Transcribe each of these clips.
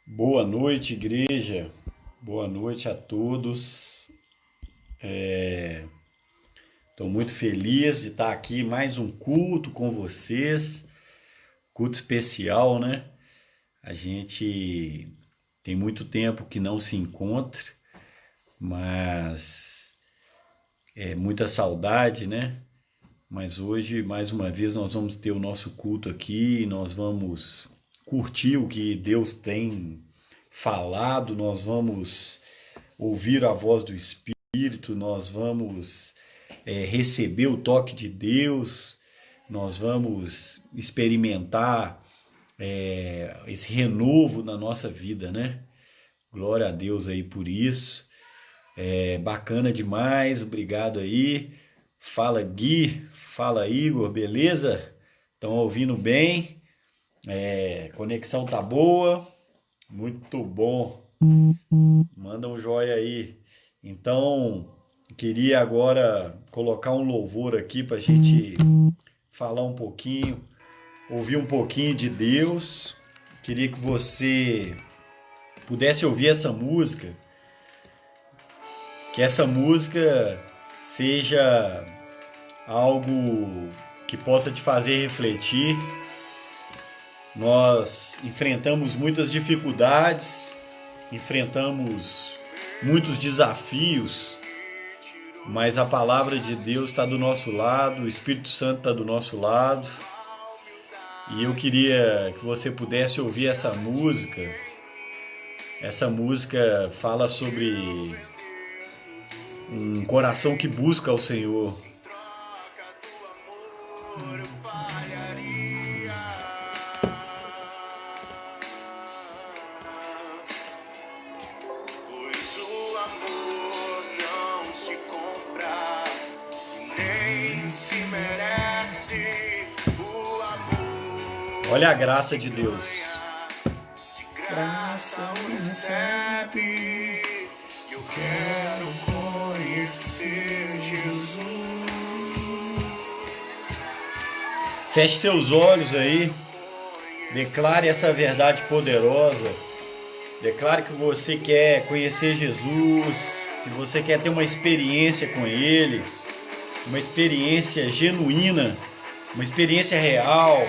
Boa noite, igreja. Boa noite a todos. Estou muito feliz de estar aqui mais um culto com vocês, culto especial, né? A gente tem muito tempo que não se encontra, mas é muita saudade, né? Mas hoje, mais uma vez, nós vamos ter o nosso culto aqui, nós vamos curtir o que Deus tem falado, nós vamos ouvir a voz do Espírito, nós vamos receber o toque de Deus, nós vamos experimentar esse renovo na nossa vida, né? Glória a Deus aí por isso. É bacana demais, obrigado aí. Fala Gui, fala Igor, beleza? Estão ouvindo bem? Conexão tá boa? Muito bom. Manda um joia aí. Então, queria agora colocar um louvor aqui para a gente falar um pouquinho, ouvir um pouquinho de Deus. Queria que você pudesse ouvir essa música, que essa música seja algo que possa te fazer refletir. Nós enfrentamos muitas dificuldades, enfrentamos muitos desafios, mas a palavra de Deus está do nosso lado, o Espírito Santo está do nosso lado. E eu queria que você pudesse ouvir essa música. Essa música fala sobre um coração que busca ao Senhor. Pois o amor não se compra, nem se merece. O amor Olha a graça de Deus. de graça o recebe. Eu quero conhecer Jesus. Feche seus olhos aí. Declare essa verdade poderosa. Declare que você quer conhecer Jesus, que você quer ter uma experiência com Ele, uma experiência genuína, uma experiência real.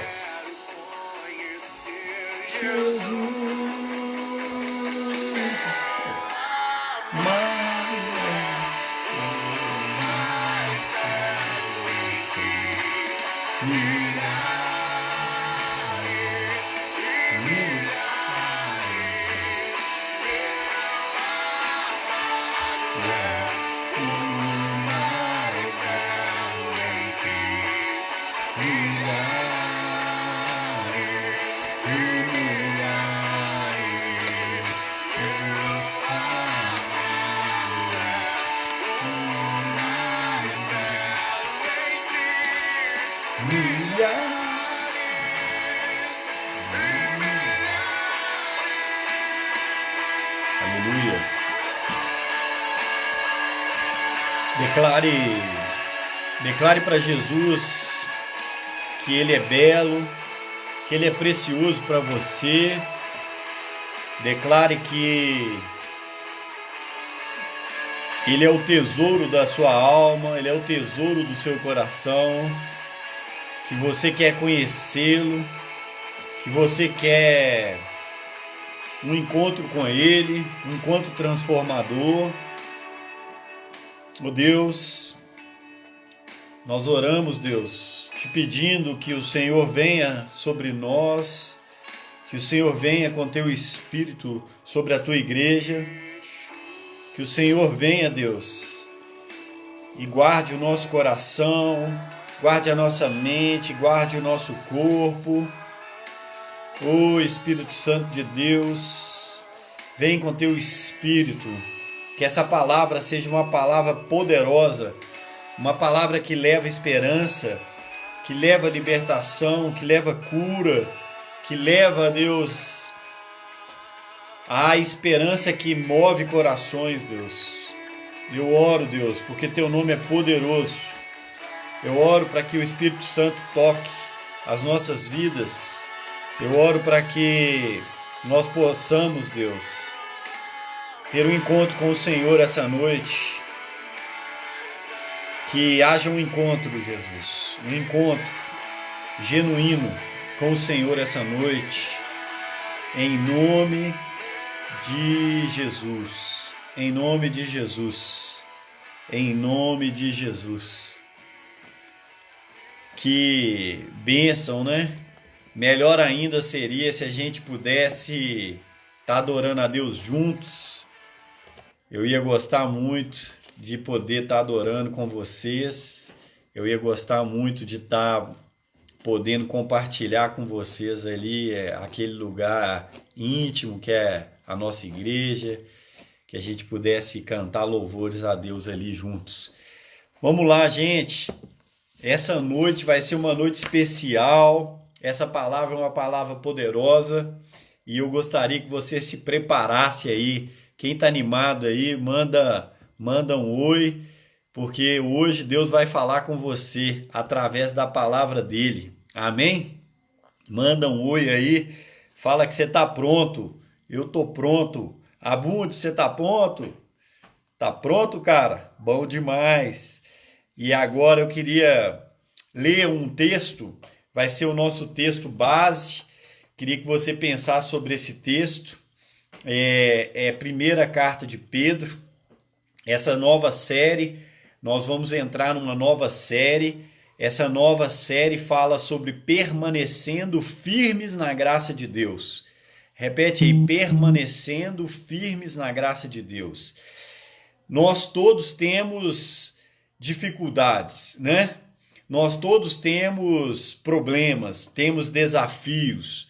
Aleluia. Declare para Jesus que Ele é belo, que Ele é precioso para você. Declare que Ele é o tesouro da sua alma, Ele é o tesouro do seu coração, que você quer conhecê-lo, que você quer um encontro com Ele, um encontro transformador. Oh Deus, nós oramos, Deus, te pedindo que o Senhor venha sobre nós, que o Senhor venha com teu Espírito sobre a tua igreja, que o Senhor venha, Deus, e guarde o nosso coração, guarde a nossa mente, guarde o nosso corpo. Oh Espírito Santo de Deus, vem com teu Espírito, que essa palavra seja uma palavra poderosa, uma palavra que leva esperança, que leva libertação, que leva cura, que leva, Deus, a esperança que move corações, Deus. Eu oro, Deus, porque teu nome é poderoso. Eu oro para que o Espírito Santo toque as nossas vidas. Eu oro para que nós possamos, Deus, ter um encontro com o Senhor essa noite. Que haja um encontro, Jesus, um encontro genuíno com o Senhor essa noite, em nome de Jesus, em nome de Jesus, em nome de Jesus. Que bênção, né? Melhor ainda seria se a gente pudesse estar adorando a Deus juntos. Eu ia gostar muito de poder estar adorando com vocês. Eu ia gostar muito de estar podendo compartilhar com vocês ali aquele lugar íntimo que é a nossa igreja, que a gente pudesse cantar louvores a Deus ali juntos. Vamos lá, gente. Essa noite vai ser uma noite especial. Essa palavra é uma palavra poderosa e eu gostaria que você se preparasse aí. Quem está animado aí, manda um oi, porque hoje Deus vai falar com você através da palavra dele. Amém? Manda um oi aí, fala que você está pronto. Eu tô pronto. Abunde, você tá pronto? Tá pronto, cara? Bom demais. E agora eu queria ler um texto, vai ser o nosso texto base. Queria que você pensasse sobre esse texto. É a primeira carta de Pedro. Essa nova série, nós vamos entrar numa nova série. Essa nova série fala sobre permanecendo firmes na graça de Deus. Repete aí, permanecendo firmes na graça de Deus. Nós todos temos dificuldades, né? Nós todos temos problemas, temos desafios,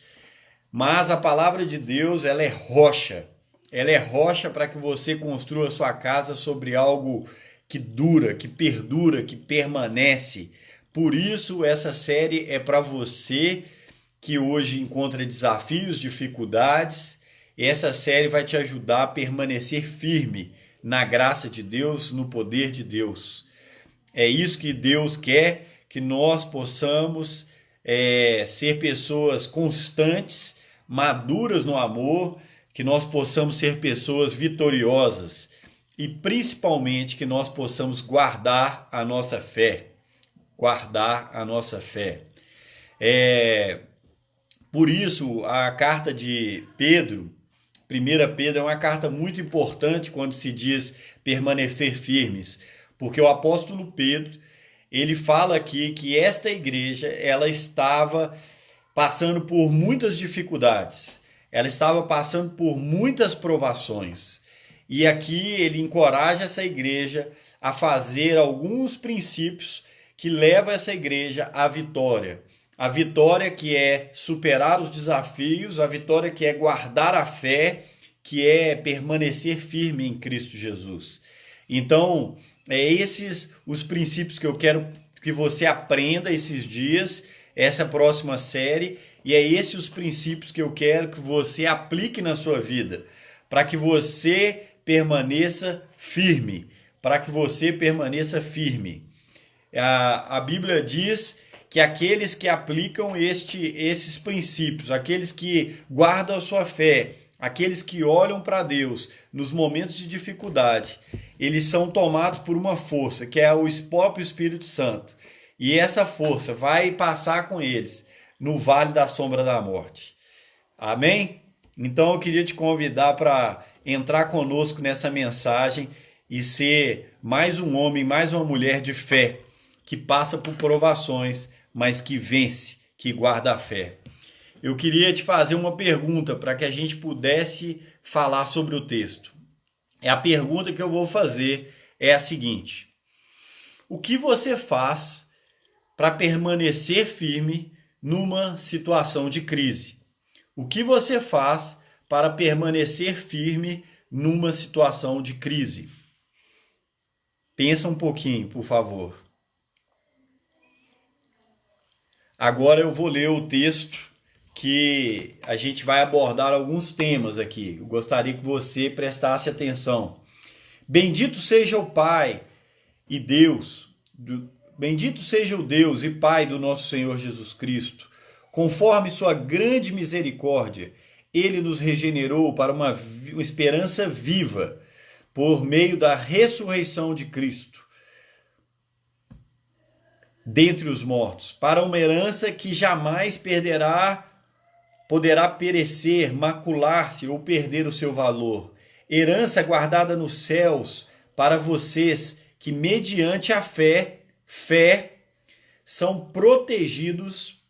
mas a palavra de Deus, ela é rocha. Ela é rocha para que você construa sua casa sobre algo que dura, que perdura, que permanece. Por isso, essa série é para você que hoje encontra desafios, dificuldades. Essa série vai te ajudar a permanecer firme na graça de Deus, no poder de Deus. É isso que Deus quer, que nós possamos ser pessoas constantes, maduras no amor, que nós possamos ser pessoas vitoriosas e principalmente que nós possamos guardar a nossa fé. Guardar a nossa fé. Por isso, a carta de Pedro, 1 Pedro, é uma carta muito importante quando se diz permanecer firmes, porque o apóstolo Pedro, ele fala aqui que esta igreja, ela estava passando por muitas dificuldades, ela estava passando por muitas provações, e aqui ele encoraja essa igreja a fazer alguns princípios que levam essa igreja à vitória. A vitória que é superar os desafios, a vitória que é guardar a fé, que é permanecer firme em Cristo Jesus. Então, esses os princípios que eu quero que você aprenda esses dias, essa próxima série, e esses os princípios que eu quero que você aplique na sua vida, para que você permaneça firme, para que você permaneça firme. A Bíblia diz que aqueles que aplicam esses princípios, aqueles que guardam a sua fé, aqueles que olham para Deus nos momentos de dificuldade, eles são tomados por uma força, que é o próprio Espírito Santo. E essa força vai passar com eles no vale da sombra da morte. Amém? Então eu queria te convidar para entrar conosco nessa mensagem e ser mais um homem, mais uma mulher de fé, que passa por provações, mas que vence, que guarda a fé. Eu queria te fazer uma pergunta para que a gente pudesse falar sobre o texto. A pergunta que eu vou fazer é a seguinte: o que você faz para permanecer firme numa situação de crise? O que você faz para permanecer firme numa situação de crise? Pensa um pouquinho, por favor. Agora eu vou ler o texto que a gente vai abordar alguns temas aqui. Eu gostaria que você prestasse atenção. Bendito seja o Pai e Deus, bendito seja o Deus e Pai do nosso Senhor Jesus Cristo. Conforme sua grande misericórdia, ele nos regenerou para uma esperança viva por meio da ressurreição de Cristo dentre os mortos, para uma herança que jamais poderá perecer, macular-se ou perder o seu valor. Herança guardada nos céus para vocês que, mediante a fé, são protegidos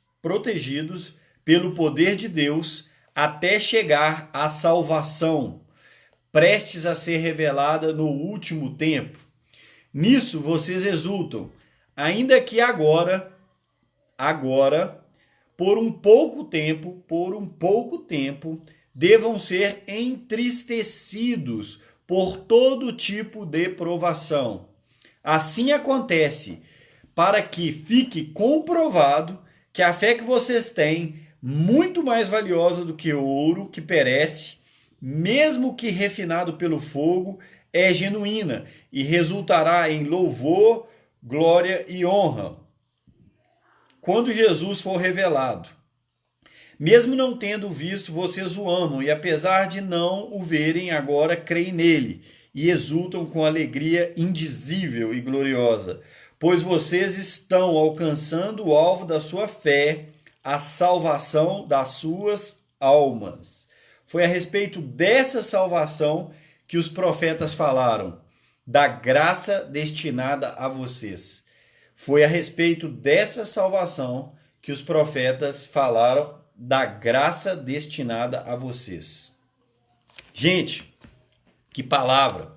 pelo poder de Deus até chegar à salvação, prestes a ser revelada no último tempo. Nisso vocês exultam, ainda que agora, por um pouco tempo, devam ser entristecidos por todo tipo de provação. Assim acontece, para que fique comprovado que a fé que vocês têm, muito mais valiosa do que ouro que perece, mesmo que refinado pelo fogo, é genuína e resultará em louvor, glória e honra quando Jesus for revelado. Mesmo não tendo visto, vocês o amam, e apesar de não o verem agora, creem nele e exultam com alegria indizível e gloriosa, pois vocês estão alcançando o alvo da sua fé, a salvação das suas almas. Foi a respeito dessa salvação que os profetas falaram, da graça destinada a vocês. Foi a respeito dessa salvação que os profetas falaram, da graça destinada a vocês. Gente, que palavra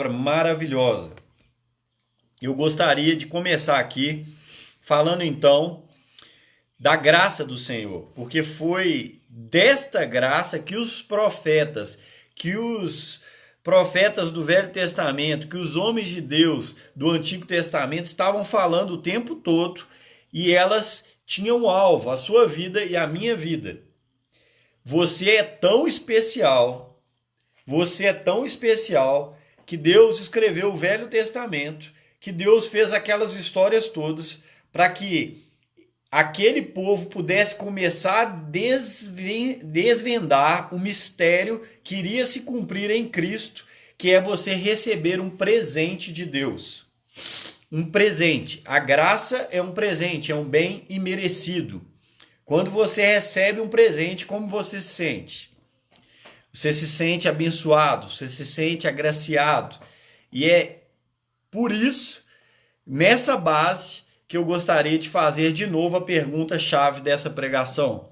maravilhosa. Eu gostaria de começar aqui falando então da graça do Senhor, porque foi desta graça que os profetas do Velho Testamento, que os homens de Deus do Antigo Testamento estavam falando o tempo todo, e elas tinham alvo, a sua vida e a minha vida. Você é tão especial que Deus escreveu o Velho Testamento, que Deus fez aquelas histórias todas para que aquele povo pudesse começar a desvendar o mistério que iria se cumprir em Cristo, que é você receber um presente de Deus. Um presente. A graça é um presente, é um bem imerecido. Quando você recebe um presente, como você se sente? Você se sente abençoado, você se sente agraciado. E é por isso, nessa base, que eu gostaria de fazer de novo a pergunta-chave dessa pregação.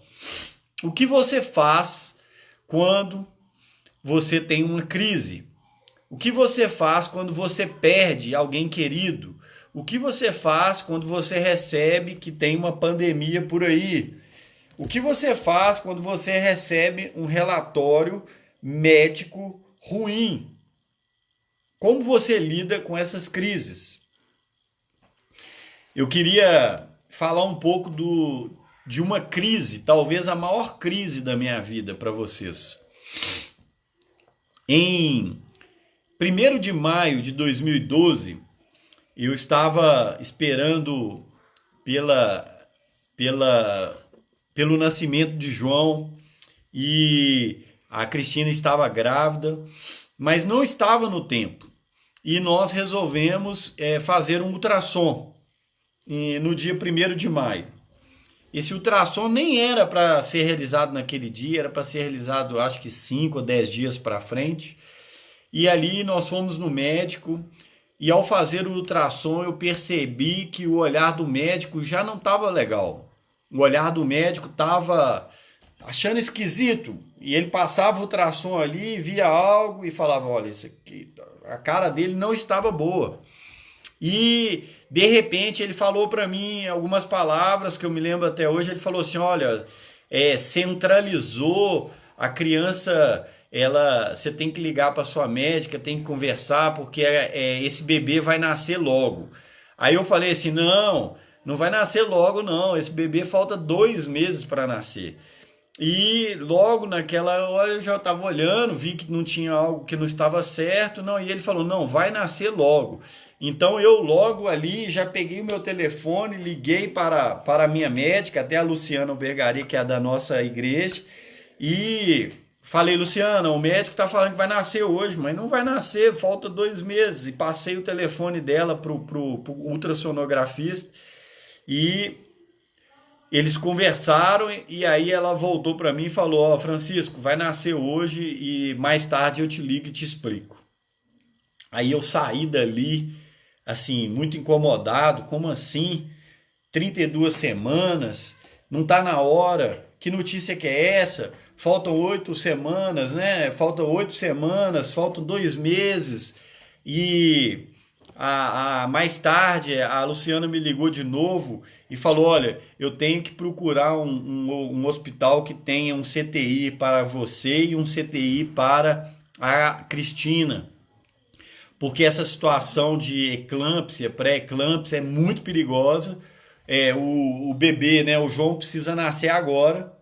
O que você faz quando você tem uma crise? O que você faz quando você perde alguém querido? O que você faz quando você recebe que tem uma pandemia por aí? O que você faz quando você recebe um relatório médico ruim? Como você lida com essas crises? Eu queria falar um pouco de uma crise, talvez a maior crise da minha vida para vocês. Em 1º de maio de 2012, eu estava esperando pelo nascimento de João, e a Cristina estava grávida, mas não estava no tempo. E nós resolvemos fazer um ultrassom no dia 1º de maio. Esse ultrassom nem era para ser realizado naquele dia, era para ser realizado acho que 5 ou 10 dias para frente. E ali nós fomos no médico, e ao fazer o ultrassom eu percebi que o olhar do médico já não estava legal. O olhar do médico estava achando esquisito, e ele passava o ultrassom ali, via algo e falava, olha, isso aqui, a cara dele não estava boa. E de repente ele falou para mim algumas palavras que eu me lembro até hoje. Ele falou assim, olha, centralizou a criança, você tem que ligar para sua médica, tem que conversar, porque esse bebê vai nascer logo. Aí eu falei assim, não vai nascer logo não, esse bebê falta 2 meses para nascer. E logo naquela hora eu já estava olhando, vi que não tinha algo que não estava certo, e ele falou, não, vai nascer logo. Então eu logo ali já peguei o meu telefone, liguei para a minha médica, até a Luciana Bergari, que é da nossa igreja, E falei, Luciana, o médico está falando que vai nascer hoje, mas não vai nascer, falta 2 meses. E passei o telefone dela pro ultrassonografista e eles conversaram e aí ela voltou para mim e falou, ó, Francisco, vai nascer hoje e mais tarde eu te ligo e te explico. Aí eu saí dali, assim, muito incomodado, como assim? 32 semanas, não está na hora, que notícia que é essa? Faltam 8 semanas, né? Faltam 8 semanas, faltam 2 meses. E mais tarde a Luciana me ligou de novo e falou: Olha, eu tenho que procurar um hospital que tenha um CTI para você e um CTI para a Cristina. Porque essa situação de eclâmpsia, pré-eclâmpsia é muito perigosa. O bebê, né, o João precisa nascer agora.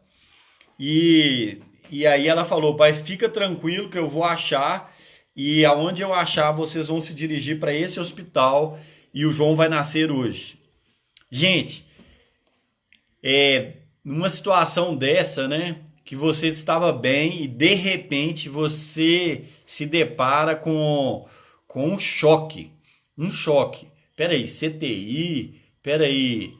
E aí ela falou, pai, fica tranquilo que eu vou achar e aonde eu achar vocês vão se dirigir para esse hospital e o João vai nascer hoje. Gente, numa situação dessa, né, que você estava bem e de repente você se depara com um choque. Peraí, CTI, peraí,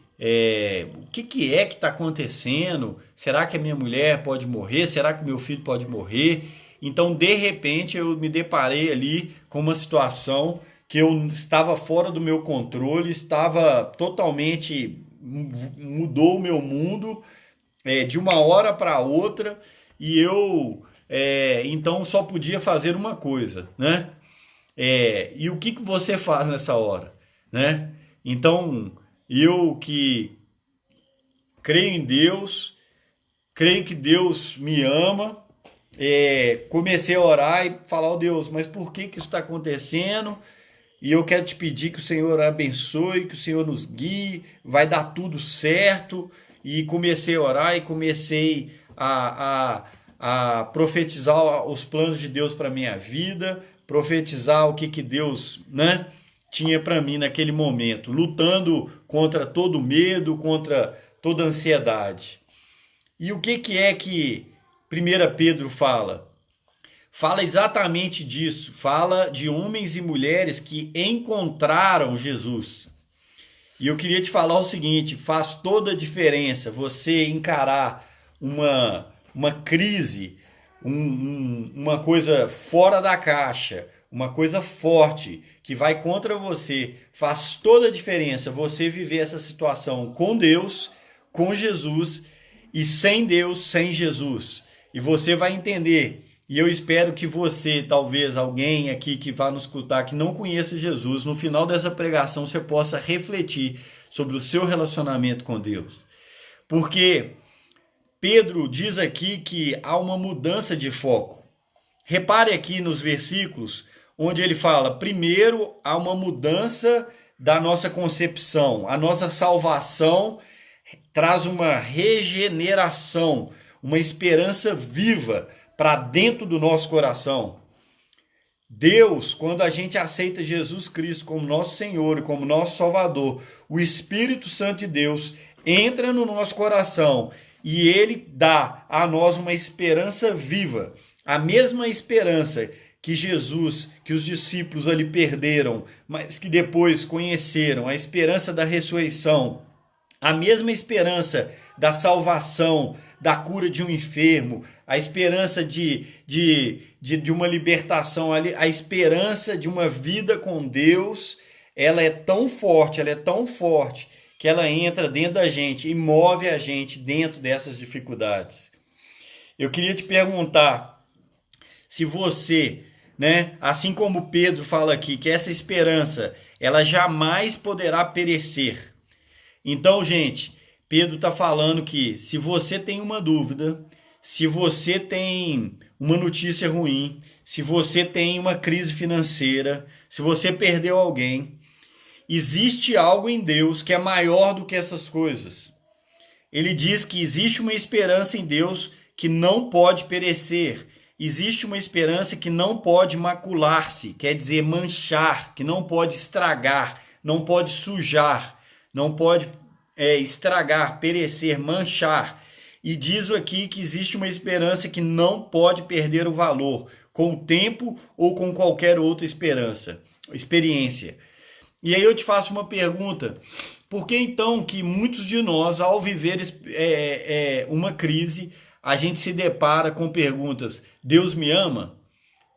o que é que está acontecendo? Será que a minha mulher pode morrer? Será que meu filho pode morrer? Então, de repente, eu me deparei ali com uma situação que eu estava fora do meu controle, estava totalmente, mudou o meu mundo de uma hora para outra e eu, então, só podia fazer uma coisa, né? E o que você faz nessa hora, né? Então, eu que creio em Deus, creio que Deus me ama, comecei a orar e falar, ó Deus, mas por que isso está acontecendo? E eu quero te pedir que o Senhor abençoe, que o Senhor nos guie, vai dar tudo certo. E comecei a orar e comecei a profetizar os planos de Deus para a minha vida, profetizar o que Deus, né, tinha para mim naquele momento, lutando contra todo medo, contra toda ansiedade. E o que é que 1 Pedro fala? Fala exatamente disso, fala de homens e mulheres que encontraram Jesus. E eu queria te falar o seguinte, faz toda a diferença você encarar uma crise, uma coisa fora da caixa, uma coisa forte que vai contra você, faz toda a diferença você viver essa situação com Deus, com Jesus e sem Deus, sem Jesus. E você vai entender, e eu espero que você, talvez alguém aqui que vá nos escutar, que não conheça Jesus, no final dessa pregação você possa refletir sobre o seu relacionamento com Deus. Porque Pedro diz aqui que há uma mudança de foco. Repare aqui nos versículos onde ele fala, primeiro, há uma mudança da nossa concepção. A nossa salvação traz uma regeneração, uma esperança viva para dentro do nosso coração. Deus, quando a gente aceita Jesus Cristo como nosso Senhor e como nosso Salvador, o Espírito Santo de Deus entra no nosso coração e ele dá a nós uma esperança viva, a mesma esperança que Jesus, que os discípulos ali perderam, mas que depois conheceram, a esperança da ressurreição, a mesma esperança da salvação, da cura de um enfermo, a esperança de uma libertação, a esperança de uma vida com Deus, ela é tão forte, que ela entra dentro da gente e move a gente dentro dessas dificuldades. Eu queria te perguntar se você, né, assim como Pedro fala aqui, que essa esperança, ela jamais poderá perecer. Então, gente, Pedro está falando que se você tem uma dúvida, se você tem uma notícia ruim, se você tem uma crise financeira, se você perdeu alguém, existe algo em Deus que é maior do que essas coisas. Ele diz que existe uma esperança em Deus que não pode perecer. Existe uma esperança que não pode macular-se, quer dizer manchar, que não pode estragar, não pode sujar, não pode estragar, perecer, manchar. E diz aqui que existe uma esperança que não pode perder o valor, com o tempo ou com qualquer outra experiência. E aí eu te faço uma pergunta: por que então que muitos de nós, ao viver uma crise, a gente se depara com perguntas: Deus me ama?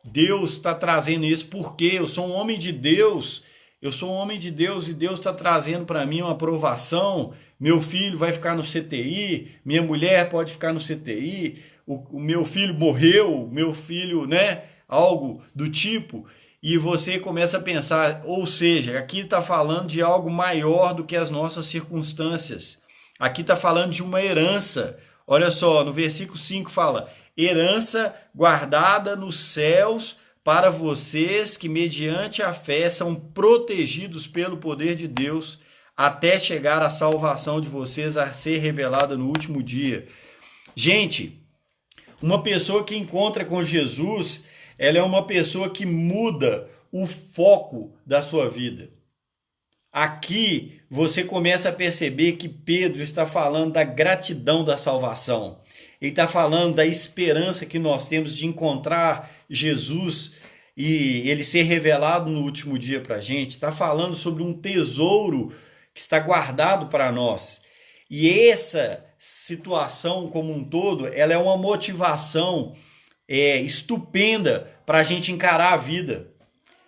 Deus está trazendo isso porque eu sou um homem de Deus, eu sou um homem de Deus e Deus está trazendo para mim uma aprovação. Meu filho vai ficar no CTI, minha mulher pode ficar no CTI, o meu filho morreu, meu filho, né? Algo do tipo. E você começa a pensar, ou seja, aqui está falando de algo maior do que as nossas circunstâncias. Aqui está falando de uma herança. Olha só, no versículo 5 fala: herança guardada nos céus para vocês que, mediante a fé, são protegidos pelo poder de Deus, até chegar a salvação de vocês a ser revelada no último dia. Gente, uma pessoa que encontra com Jesus, ela é uma pessoa que muda o foco da sua vida. Aqui você começa a perceber que Pedro está falando da gratidão da salvação. Ele está falando da esperança que nós temos de encontrar Jesus e ele ser revelado no último dia para a gente. Está falando sobre um tesouro que está guardado para nós. E essa situação como um todo, ela é uma motivação estupenda para a gente encarar a vida.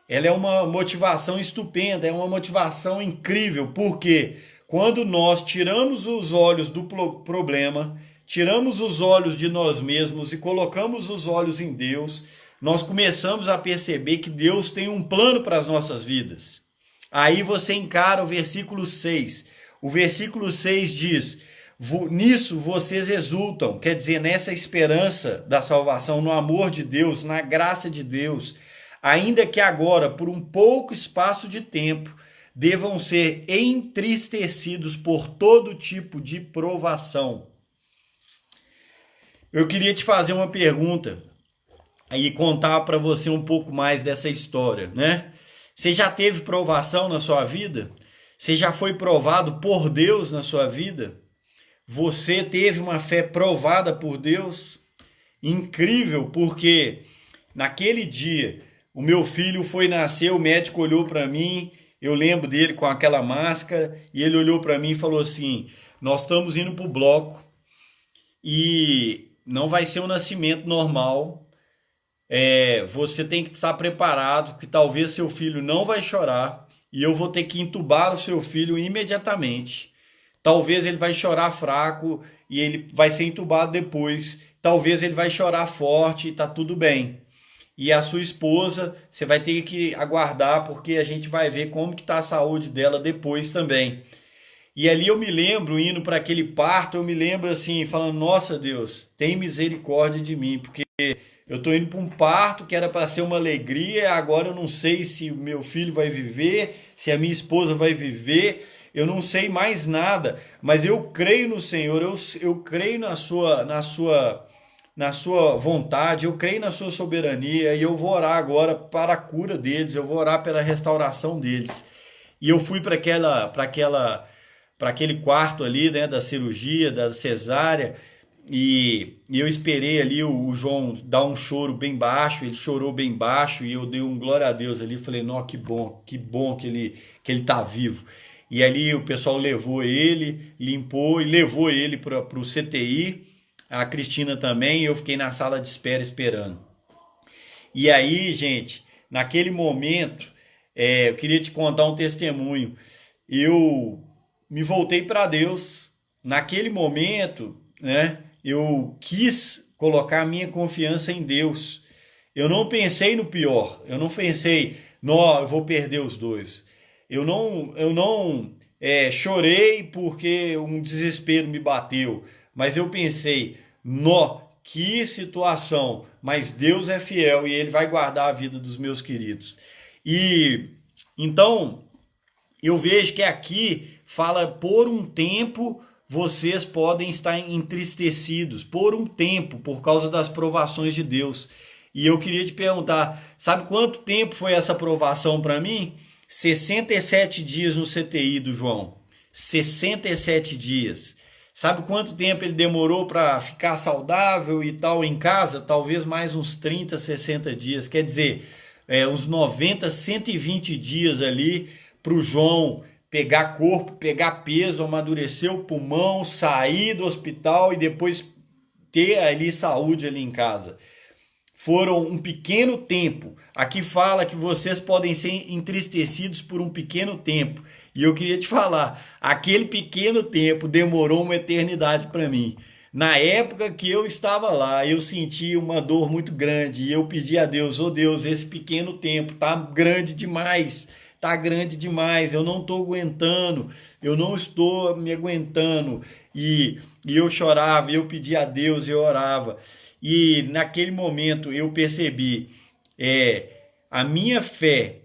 Ela é uma motivação estupenda, é uma motivação incrível, porque quando nós tiramos os olhos do problema, tiramos os olhos de nós mesmos e colocamos os olhos em Deus, nós começamos a perceber que Deus tem um plano para as nossas vidas. Aí você encara o versículo 6. O versículo 6 diz: nisso vocês exultam, quer dizer, nessa esperança da salvação, no amor de Deus, na graça de Deus, ainda que agora, por um pouco espaço de tempo, devam ser entristecidos por todo tipo de provação. Eu queria te fazer uma pergunta e contar para você um pouco mais dessa história, né? Você já teve provação na sua vida? Você já foi provado por Deus na sua vida? Você teve uma fé provada por Deus? Incrível, porque naquele dia o meu filho foi nascer, o médico olhou para mim, eu lembro dele com aquela máscara, e ele olhou para mim e falou assim: nós estamos indo para o bloco e não vai ser um nascimento normal, você tem que estar preparado, que talvez seu filho não vai chorar, e eu vou ter que entubar o seu filho imediatamente. Talvez ele vai chorar fraco e ele vai ser entubado depois, talvez ele vai chorar forte e está tudo bem. E a sua esposa, você vai ter que aguardar, porque a gente vai ver como que está a saúde dela depois também. E ali eu me lembro, indo para aquele parto, eu me lembro assim, falando: nossa Deus, tem misericórdia de mim, porque eu estou indo para um parto que era para ser uma alegria, agora eu não sei se o meu filho vai viver, se a minha esposa vai viver, eu não sei mais nada, mas eu creio no Senhor, eu creio na sua vontade, eu creio na sua soberania, e eu vou orar agora para a cura deles, eu vou orar pela restauração deles. E eu fui para aquele quarto ali, né, da cirurgia, da cesárea, e eu esperei ali o João dar um choro bem baixo, ele chorou bem baixo, e eu dei um glória a Deus ali, falei: não, que bom que ele tá vivo. E ali o pessoal levou ele, limpou e levou ele para o CTI, a Cristina também, e eu fiquei na sala de espera esperando. E aí, gente, naquele momento, eu queria te contar um testemunho. Eu me voltei para Deus. Naquele momento, né, eu quis colocar a minha confiança em Deus. Eu não pensei no pior. Eu não pensei: não, eu vou perder os dois. Eu não chorei porque um desespero me bateu. Mas eu pensei: nó, que situação, mas Deus é fiel e Ele vai guardar a vida dos meus queridos. E então eu vejo que aqui fala: por um tempo vocês podem estar entristecidos, por um tempo, por causa das provações de Deus. E eu queria te perguntar: sabe quanto tempo foi essa provação para mim? 67 dias no CTI do João. 67 dias. Sabe quanto tempo ele demorou para ficar saudável e tal em casa? Talvez mais uns 30, 60 dias. Quer dizer, uns 90, 120 dias ali para o João pegar corpo, pegar peso, amadurecer o pulmão, sair do hospital e depois ter ali saúde ali em casa. Foram um pequeno tempo. Aqui fala que vocês podem ser entristecidos por um pequeno tempo. E eu queria te falar, aquele pequeno tempo demorou uma eternidade para mim. Na época que eu estava lá, eu senti uma dor muito grande e eu pedi a Deus, oh Deus, esse pequeno tempo tá grande demais. Tá grande demais, eu não estou aguentando, eu não estou me aguentando. E eu chorava, eu pedia a Deus, eu orava. E naquele momento eu percebi, a minha fé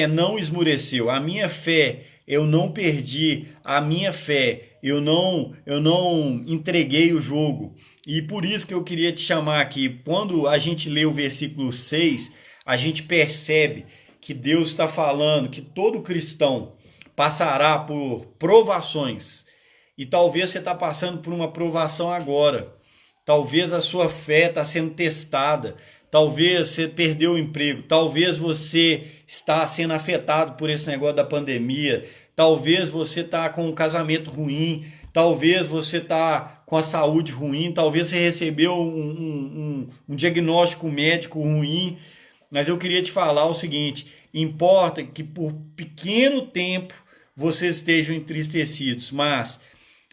não esmureceu, a minha fé eu não perdi, a minha fé eu não entreguei o jogo. E por isso que eu queria te chamar aqui, quando a gente lê o versículo 6, a gente percebe que Deus está falando que todo cristão passará por provações. E talvez você está passando por uma provação agora. Talvez a sua fé está sendo testada. Talvez você perdeu o emprego. Talvez você está sendo afetado por esse negócio da pandemia. Talvez você está com um casamento ruim. Talvez você está com a saúde ruim. Talvez você recebeu um diagnóstico médico ruim. Mas eu queria te falar o seguinte, importa que por pequeno tempo vocês estejam entristecidos, mas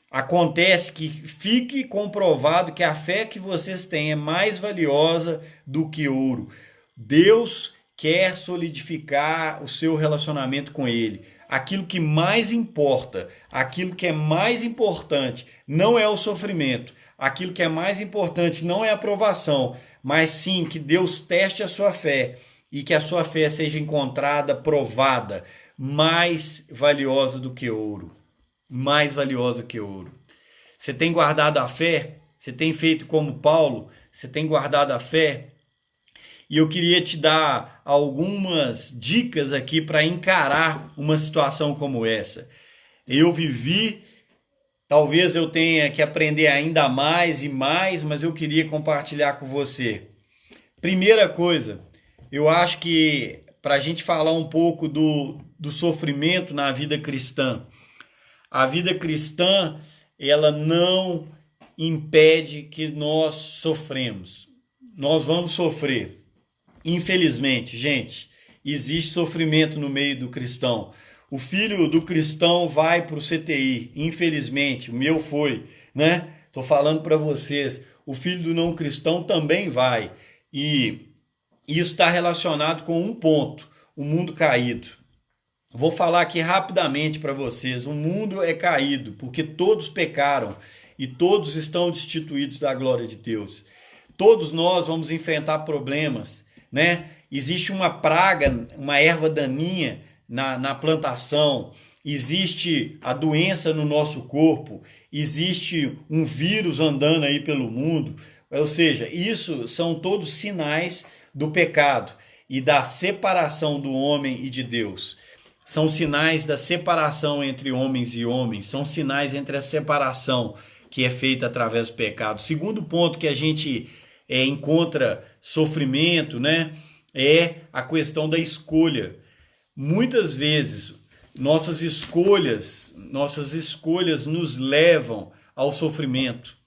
acontece que fique comprovado que a fé que vocês têm é mais valiosa do que ouro. Deus quer solidificar o seu relacionamento com Ele. Aquilo que mais importa, aquilo que é mais importante, não é o sofrimento. Aquilo que é mais importante não é a provação, mas sim que Deus teste a sua fé e que a sua fé seja encontrada, provada, mais valiosa do que ouro. Mais valiosa que ouro. Você tem guardado a fé? Você tem feito como Paulo? Você tem guardado a fé? E eu queria te dar algumas dicas aqui para encarar uma situação como essa. Eu vivi, talvez eu tenha que aprender ainda mais e mais, mas eu queria compartilhar com você. Primeira coisa, eu acho que para a gente falar um pouco do sofrimento na vida cristã, a vida cristã, ela não impede que nós sofremos. Nós vamos sofrer. Infelizmente, gente, existe sofrimento no meio do cristão. O filho do cristão vai para o CTI, infelizmente, o meu foi, né? Estou falando para vocês, o filho do não cristão também vai. E isso está relacionado com um ponto, o mundo caído. Vou falar aqui rapidamente para vocês, o mundo é caído, porque todos pecaram e todos estão destituídos da glória de Deus. Todos nós vamos enfrentar problemas, né? Existe uma praga, uma erva daninha na plantação, existe a doença no nosso corpo, existe um vírus andando aí pelo mundo, ou seja, isso são todos sinais do pecado e da separação do homem e de Deus. São sinais da separação entre homens e homens, são sinais entre a separação que é feita através do pecado. Segundo ponto que a gente encontra sofrimento, né, é a questão da escolha. Muitas vezes nossas escolhas nos levam ao sofrimento.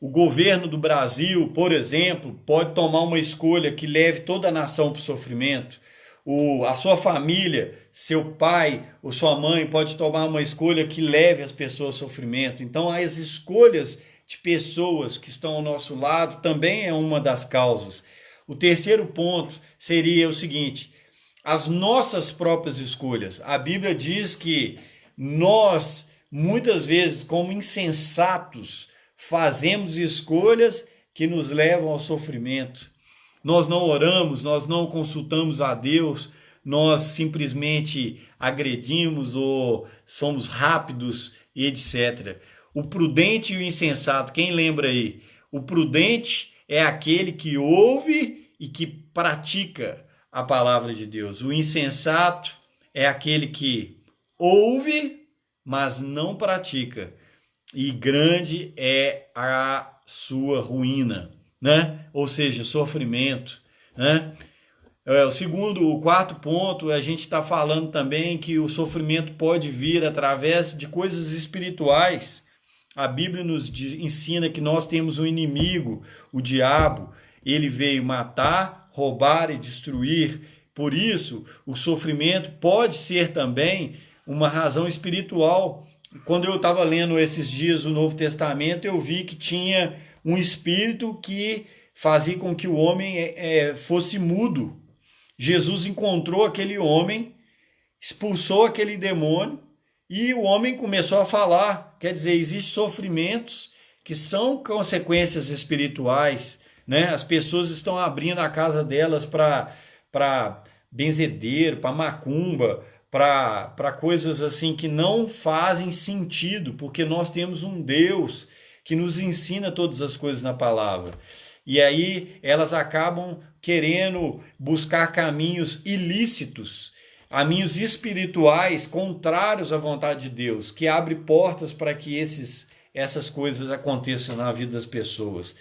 O governo do Brasil, por exemplo, pode tomar uma escolha que leve toda a nação para o sofrimento. A sua família, seu pai ou sua mãe pode tomar uma escolha que leve as pessoas ao sofrimento. Então, as escolhas de pessoas que estão ao nosso lado também é uma das causas. O terceiro ponto seria o seguinte: as nossas próprias escolhas. A Bíblia diz que nós, muitas vezes, como insensatos, fazemos escolhas que nos levam ao sofrimento. Nós não oramos, nós não consultamos a Deus, nós simplesmente agredimos ou somos rápidos e etc. O prudente e o insensato, quem lembra aí? O prudente é aquele que ouve e que pratica a palavra de Deus. O insensato é aquele que ouve, mas não pratica. E grande é a sua ruína, né? Ou seja, sofrimento, né? O quarto ponto, a gente está falando também que o sofrimento pode vir através de coisas espirituais. A Bíblia ensina que nós temos um inimigo, o diabo. Ele veio matar, roubar e destruir. Por isso, o sofrimento pode ser também uma razão espiritual. Quando eu estava lendo esses dias o Novo Testamento, eu vi que tinha um espírito que fazia com que o homem fosse mudo. Jesus encontrou aquele homem, expulsou aquele demônio e o homem começou a falar. Quer dizer, existem sofrimentos que são consequências espirituais, né? As pessoas estão abrindo a casa delas para benzedeiro, para macumba, para coisas assim que não fazem sentido, porque nós temos um Deus que nos ensina todas as coisas na palavra. E aí elas acabam querendo buscar caminhos ilícitos, caminhos espirituais contrários à vontade de Deus, que abre portas para que essas coisas aconteçam na vida das pessoas.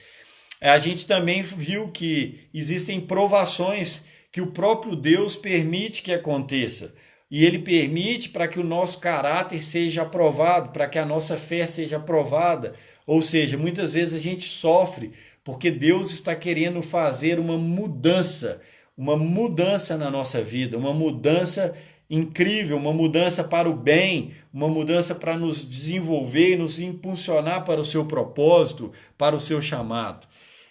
A gente também viu que existem provações que o próprio Deus permite que aconteça. E ele permite para que o nosso caráter seja aprovado, para que a nossa fé seja aprovada. Ou seja, muitas vezes a gente sofre porque Deus está querendo fazer uma mudança na nossa vida, uma mudança incrível, uma mudança para o bem, uma mudança para nos desenvolver e nos impulsionar para o seu propósito, para o seu chamado.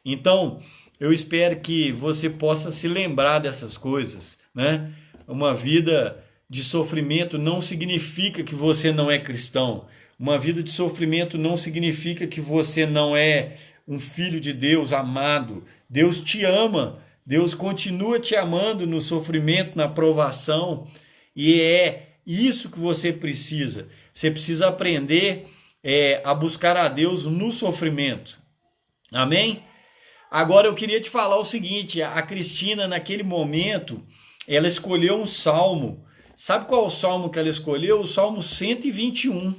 Então, eu espero que você possa se lembrar dessas coisas, né? Uma vida de sofrimento não significa que você não é cristão. Uma vida de sofrimento não significa que você não é um filho de Deus amado. Deus te ama. Deus continua te amando no sofrimento, na provação. E é isso que você precisa. Você precisa aprender a buscar a Deus no sofrimento. Amém? Agora eu queria te falar o seguinte. A Cristina, naquele momento, ela escolheu um salmo. Sabe qual é o salmo que ela escolheu? O Salmo 121.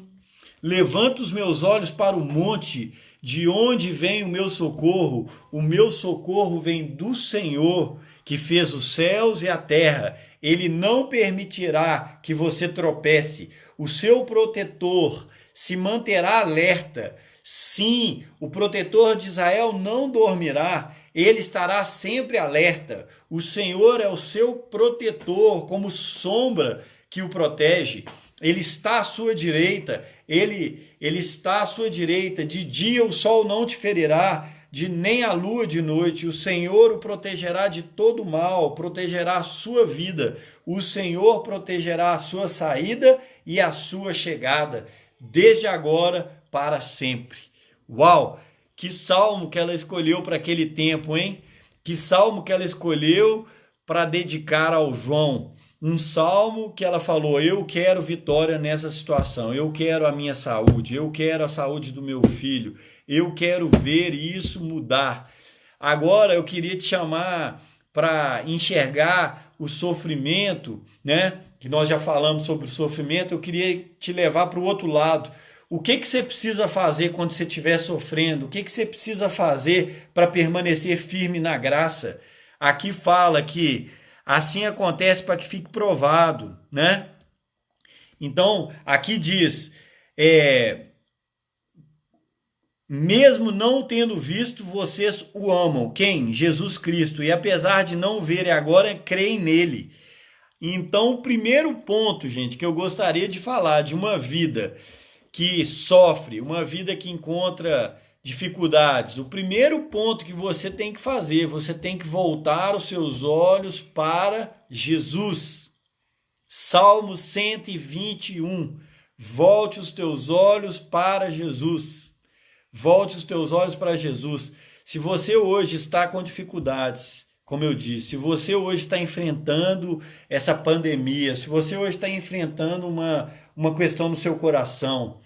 Levanto os meus olhos para o monte, de onde vem o meu socorro? O meu socorro vem do Senhor, que fez os céus e a terra. Ele não permitirá que você tropece. O seu protetor se manterá alerta. Sim, o protetor de Israel não dormirá. Ele estará sempre alerta. O Senhor é o seu protetor, como sombra que o protege. Ele está à sua direita, ele está à sua direita. De dia o sol não te ferirá, nem a lua de noite. O Senhor o protegerá de todo mal, protegerá a sua vida. O Senhor protegerá a sua saída e a sua chegada, desde agora para sempre. Uau! Que salmo que ela escolheu para aquele tempo, hein? Que salmo que ela escolheu para dedicar ao João. Um salmo que ela falou: eu quero vitória nessa situação, eu quero a minha saúde, eu quero a saúde do meu filho, eu quero ver isso mudar. Agora eu queria te chamar para enxergar o sofrimento, né? Que nós já falamos sobre o sofrimento, eu queria te levar para o outro lado. O que você precisa fazer quando você estiver sofrendo? O que você precisa fazer para permanecer firme na graça? Aqui fala que assim acontece para que fique provado, né? Então, aqui diz, mesmo não tendo visto, vocês o amam. Quem? Jesus Cristo. E apesar de não verem agora, creem nele. Então, o primeiro ponto, gente, que eu gostaria de falar de uma vida que sofre, uma vida que encontra dificuldades, o primeiro ponto que você tem que fazer, você tem que voltar os seus olhos para Jesus. Salmo 121. Volte os teus olhos para Jesus. Volte os teus olhos para Jesus. Se você hoje está com dificuldades, como eu disse, se você hoje está enfrentando essa pandemia, se você hoje está enfrentando uma questão no seu coração,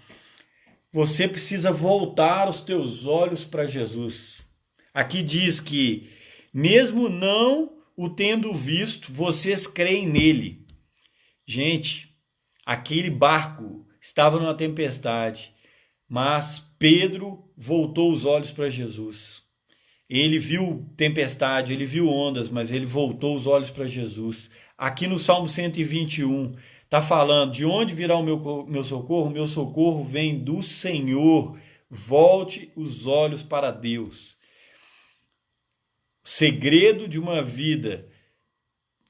você precisa voltar os teus olhos para Jesus. Aqui diz que, mesmo não o tendo visto, vocês creem nele. Gente, aquele barco estava numa tempestade, mas Pedro voltou os olhos para Jesus. Ele viu tempestade, ele viu ondas, mas ele voltou os olhos para Jesus. Aqui no Salmo 121, está falando, de onde virá o meu socorro? O meu socorro vem do Senhor. Volte os olhos para Deus. O segredo de uma vida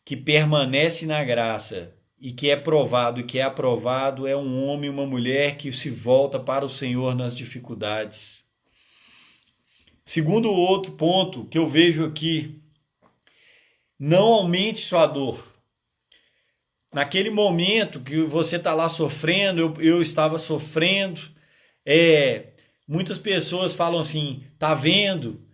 que permanece na graça e que é provado e que é aprovado é um homem e uma mulher que se volta para o Senhor nas dificuldades. Segundo outro ponto que eu vejo aqui, não aumente sua dor. Naquele momento que você está lá sofrendo, eu estava sofrendo, muitas pessoas falam assim, tá vendo?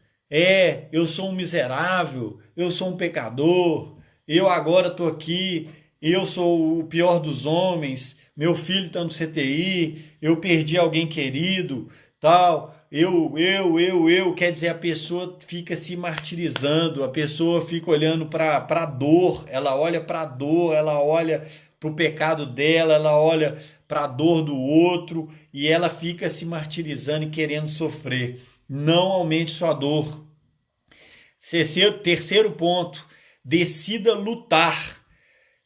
Eu sou um miserável, eu sou um pecador, eu agora estou aqui, eu sou o pior dos homens, meu filho está no CTI, eu perdi alguém querido, tal, quer dizer, a pessoa fica se martirizando, a pessoa fica olhando para a dor, ela olha para a dor, ela olha para o pecado dela, ela olha para a dor do outro e ela fica se martirizando e querendo sofrer. Não aumente sua dor. Terceiro ponto, decida lutar.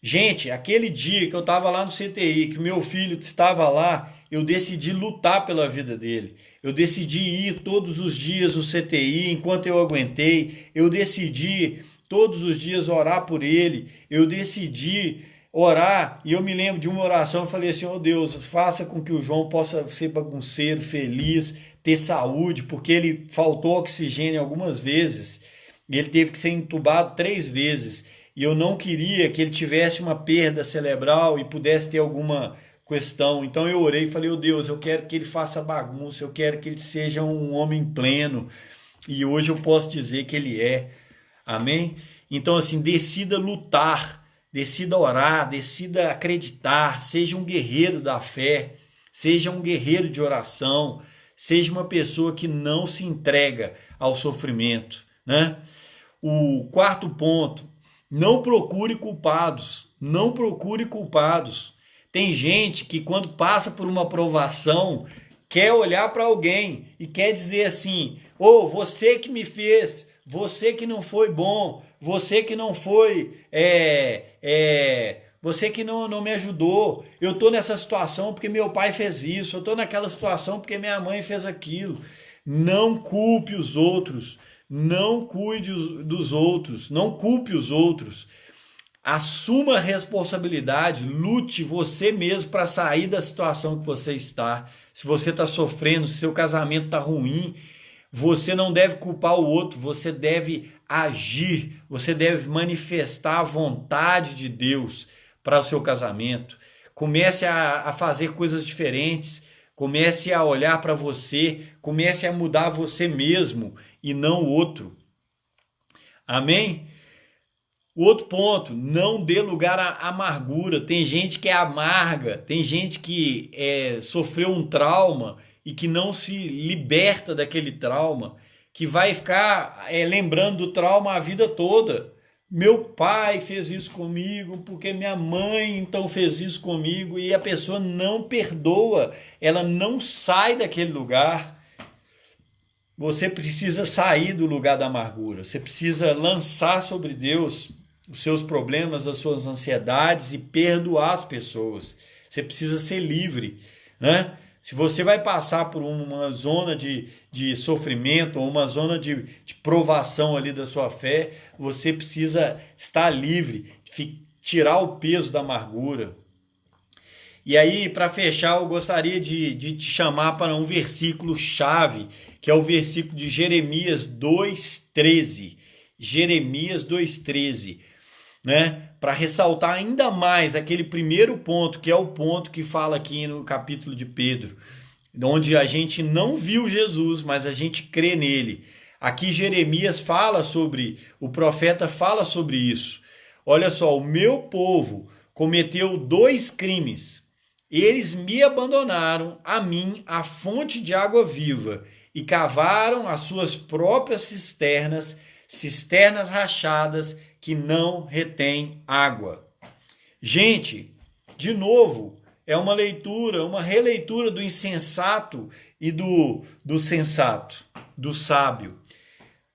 Gente, aquele dia que eu estava lá no CTI, que meu filho estava lá, eu decidi lutar pela vida dele. Eu decidi ir todos os dias no CTI enquanto eu aguentei. Eu decidi todos os dias orar por ele. Eu decidi orar e eu me lembro de uma oração, eu falei assim, oh Deus, faça com que o João possa ser bagunceiro, feliz, ter saúde, porque ele faltou oxigênio algumas vezes e ele teve que ser entubado 3 vezes. E eu não queria que ele tivesse uma perda cerebral e pudesse ter alguma questão. Então eu orei e falei, oh Deus, eu quero que ele faça bagunça, eu quero que ele seja um homem pleno. E hoje eu posso dizer que ele é. Amém? Então assim, decida lutar, decida orar, decida acreditar, seja um guerreiro da fé, seja um guerreiro de oração, seja uma pessoa que não se entrega ao sofrimento, né? O quarto ponto, não procure culpados, não procure culpados. Tem gente que quando passa por uma provação, quer olhar para alguém e quer dizer assim, você que me fez, você que não foi bom, você que não foi, você que não me ajudou, eu estou nessa situação porque meu pai fez isso, eu estou naquela situação porque minha mãe fez aquilo. Não culpe os outros, não cuide dos outros, não culpe os outros. Assuma a responsabilidade, lute você mesmo para sair da situação que você está. Se você está sofrendo, se seu casamento está ruim, você não deve culpar o outro, você deve agir, você deve manifestar a vontade de Deus para o seu casamento. Comece a fazer coisas diferentes, comece a olhar para você, comece a mudar você mesmo e não o outro. Amém? O outro ponto, não dê lugar à amargura. Tem gente que é amarga, tem gente que sofreu um trauma e que não se liberta daquele trauma, que vai ficar lembrando do trauma a vida toda. Meu pai fez isso comigo, porque minha mãe então fez isso comigo, e a pessoa não perdoa, ela não sai daquele lugar. Você precisa sair do lugar da amargura, você precisa lançar sobre Deus os seus problemas, as suas ansiedades e perdoar as pessoas. Você precisa ser livre, né? Se você vai passar por uma zona de sofrimento, ou uma zona de provação ali da sua fé, você precisa estar livre, tirar o peso da amargura. E aí, para fechar, eu gostaria de te chamar para um versículo chave, que é o versículo de Jeremias 2,13. Jeremias 2,13. Né? Para ressaltar ainda mais aquele primeiro ponto, que é o ponto que fala aqui no capítulo de Pedro, onde a gente não viu Jesus, mas a gente crê nele. Aqui Jeremias fala sobre, o profeta fala sobre isso. Olha só, o meu povo cometeu 2 crimes. Eles me abandonaram, a mim, a fonte de água viva, e cavaram as suas próprias cisternas rachadas, que não retém água. Gente, de novo, é uma leitura, uma releitura do insensato e do sensato, do sábio.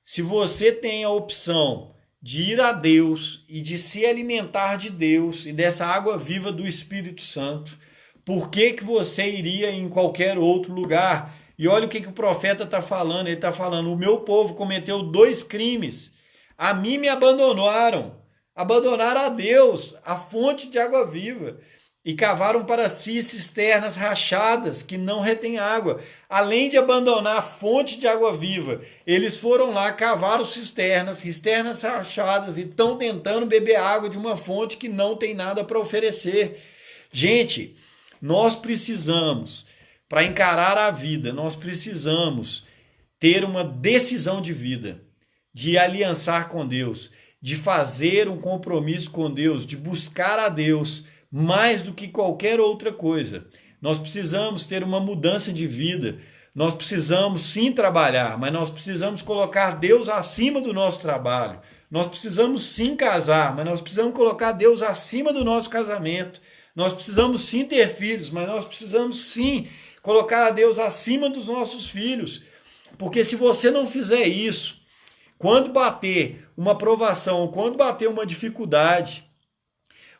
Se você tem a opção de ir a Deus e de se alimentar de Deus e dessa água viva do Espírito Santo, por que você iria em qualquer outro lugar? E olha o que o profeta está falando. Ele está falando, o meu povo cometeu 2 crimes. A mim me abandonaram a Deus, a fonte de água viva, e cavaram para si cisternas rachadas que não retêm água. Além de abandonar a fonte de água viva, eles foram lá, cavaram cisternas rachadas e estão tentando beber água de uma fonte que não tem nada para oferecer. Gente, nós precisamos, para encarar a vida, nós precisamos ter uma decisão de vida, de aliançar com Deus, de fazer um compromisso com Deus, de buscar a Deus mais do que qualquer outra coisa. Nós precisamos ter uma mudança de vida, nós precisamos sim trabalhar, mas nós precisamos colocar Deus acima do nosso trabalho. Nós precisamos sim casar, mas nós precisamos colocar Deus acima do nosso casamento. Nós precisamos sim ter filhos, mas nós precisamos sim colocar a Deus acima dos nossos filhos. Porque se você não fizer isso, quando bater uma provação, quando bater uma dificuldade,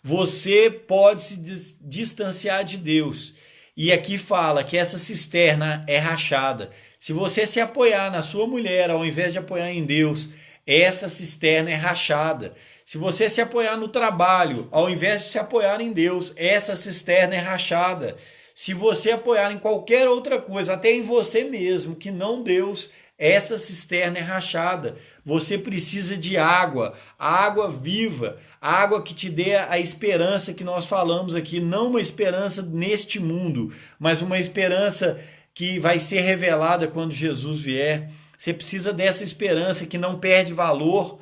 você pode se distanciar de Deus. E aqui fala que essa cisterna é rachada. Se você se apoiar na sua mulher ao invés de apoiar em Deus, essa cisterna é rachada. Se você se apoiar no trabalho ao invés de se apoiar em Deus, essa cisterna é rachada. Se você apoiar em qualquer outra coisa, até em você mesmo, que não Deus, essa cisterna é rachada. Você precisa de água, água viva, água que te dê a esperança que nós falamos aqui, não uma esperança neste mundo, mas uma esperança que vai ser revelada quando Jesus vier. Você precisa dessa esperança que não perde valor,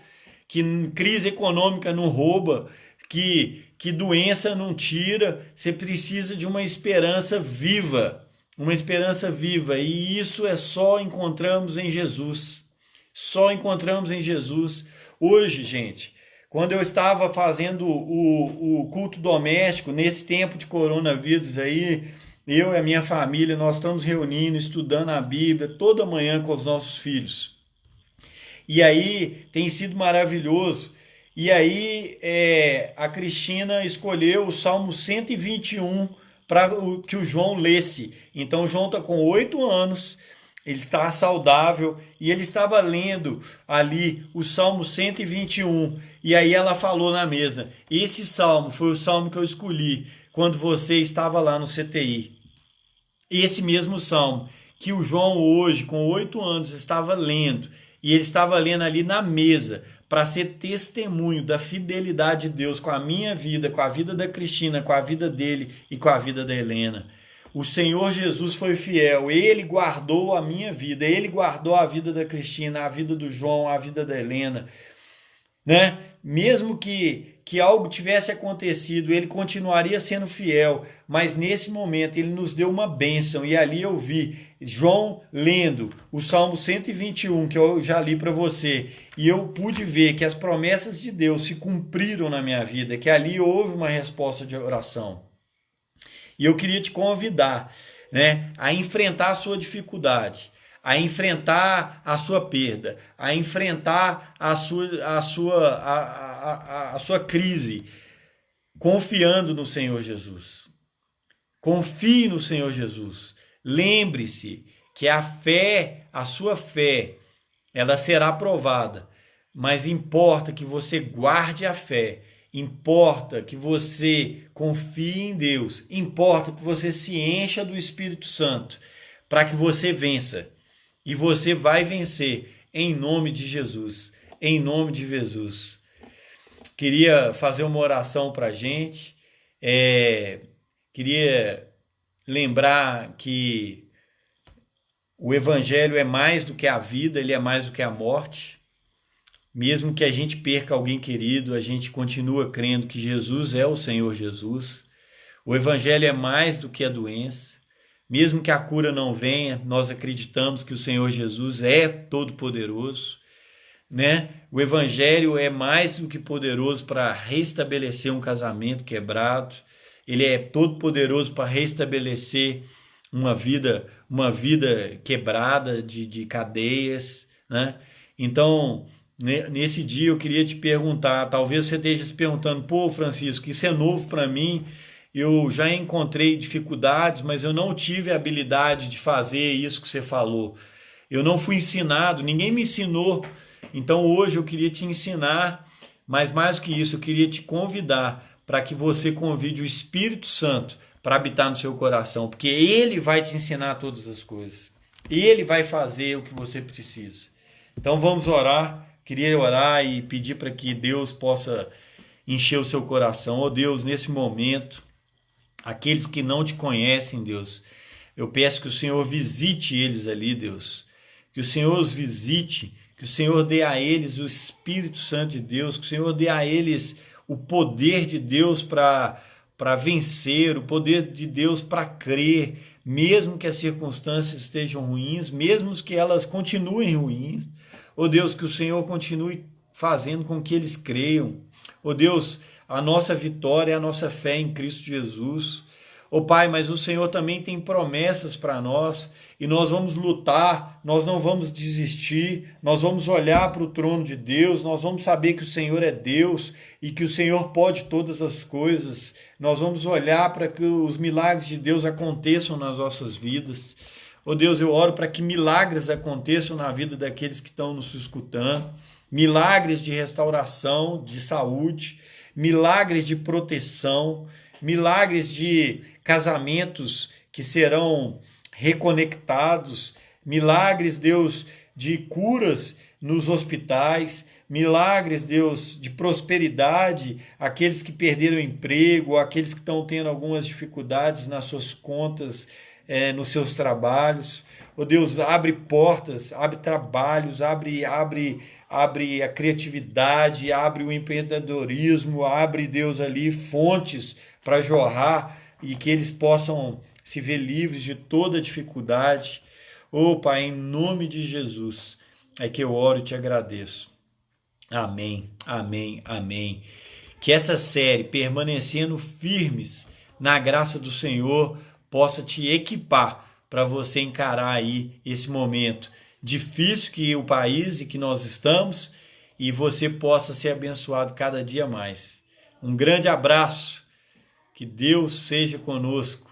que crise econômica não rouba, que doença não tira. Você precisa de uma esperança viva. Uma esperança viva, e isso só encontramos em Jesus. Só encontramos em Jesus. Hoje, gente, quando eu estava fazendo o culto doméstico, nesse tempo de coronavírus aí, eu e a minha família, nós estamos reunindo, estudando a Bíblia toda manhã com os nossos filhos. E aí tem sido maravilhoso. E aí a Cristina escolheu o Salmo 121 para que o João lesse. Então o João está com 8 anos, ele está saudável, e ele estava lendo ali o Salmo 121. E aí ela falou na mesa, esse salmo foi o salmo que eu escolhi quando você estava lá no CTI. Esse mesmo salmo que o João hoje, com 8 anos, estava lendo. E ele estava lendo ali na mesa, para ser testemunho da fidelidade de Deus com a minha vida, com a vida da Cristina, com a vida dele e com a vida da Helena. O Senhor Jesus foi fiel, Ele guardou a minha vida, Ele guardou a vida da Cristina, a vida do João, a vida da Helena, né? Mesmo que algo tivesse acontecido, Ele continuaria sendo fiel, mas nesse momento Ele nos deu uma bênção, e ali eu vi João lendo o Salmo 121, que eu já li para você, e eu pude ver que as promessas de Deus se cumpriram na minha vida, que ali houve uma resposta de oração. E eu queria te convidar, né, a enfrentar a sua dificuldade, a enfrentar a sua perda, a enfrentar a sua crise, confiando no Senhor Jesus. Confie no Senhor Jesus. Lembre-se que a fé, a sua fé, ela será provada, mas importa que você guarde a fé, importa que você confie em Deus, importa que você se encha do Espírito Santo, para que você vença. E você vai vencer em nome de Jesus, em nome de Jesus. Queria fazer uma oração para a gente, queria lembrar que o Evangelho é mais do que a vida, ele é mais do que a morte. Mesmo que a gente perca alguém querido, a gente continua crendo que Jesus é o Senhor Jesus. O Evangelho é mais do que a doença. Mesmo que a cura não venha, nós acreditamos que o Senhor Jesus é todo-poderoso, né? O Evangelho é mais do que poderoso para restabelecer um casamento quebrado. Ele é todo poderoso para restabelecer uma vida quebrada de cadeias, né? Então, nesse dia eu queria te perguntar, talvez você esteja se perguntando, pô, Francisco, isso é novo para mim, eu já encontrei dificuldades, mas eu não tive a habilidade de fazer isso que você falou. Eu não fui ensinado, ninguém me ensinou. Então hoje eu queria te ensinar, mas mais do que isso, eu queria te convidar para que você convide o Espírito Santo para habitar no seu coração, porque ele vai te ensinar todas as coisas. Ele vai fazer o que você precisa. Então vamos orar. Queria orar e pedir para que Deus possa encher o seu coração. Oh Deus, nesse momento, aqueles que não te conhecem, Deus, eu peço que o Senhor visite eles ali, Deus. Que o Senhor os visite, que o Senhor dê a eles o Espírito Santo de Deus, que o Senhor dê a eles o poder de Deus para vencer, o poder de Deus para crer, mesmo que as circunstâncias estejam ruins, mesmo que elas continuem ruins. Oh Deus, que o Senhor continue fazendo com que eles creiam. Oh Deus, a nossa vitória é a nossa fé em Cristo Jesus. Oh Pai, mas o Senhor também tem promessas para nós e nós vamos lutar, nós não vamos desistir, nós vamos olhar para o trono de Deus, nós vamos saber que o Senhor é Deus e que o Senhor pode todas as coisas. Nós vamos olhar para que os milagres de Deus aconteçam nas nossas vidas. Oh Deus, eu oro para que milagres aconteçam na vida daqueles que estão nos escutando, milagres de restauração, de saúde, milagres de proteção, milagres de casamentos que serão reconectados, milagres, Deus, de curas nos hospitais, milagres, Deus, de prosperidade, aqueles que perderam o emprego, aqueles que estão tendo algumas dificuldades nas suas contas, nos seus trabalhos. Oh Deus, abre portas, abre trabalhos, abre a criatividade, abre o empreendedorismo, abre, Deus, ali fontes para jorrar e que eles possam se ver livres de toda dificuldade. Oh Pai, em nome de Jesus é que eu oro e te agradeço. Amém, amém, amém. Que essa série, permanecendo firmes na graça do Senhor, possa te equipar para você encarar aí esse momento difícil que o país e que nós estamos, e você possa ser abençoado cada dia mais. Um grande abraço, que Deus seja conosco.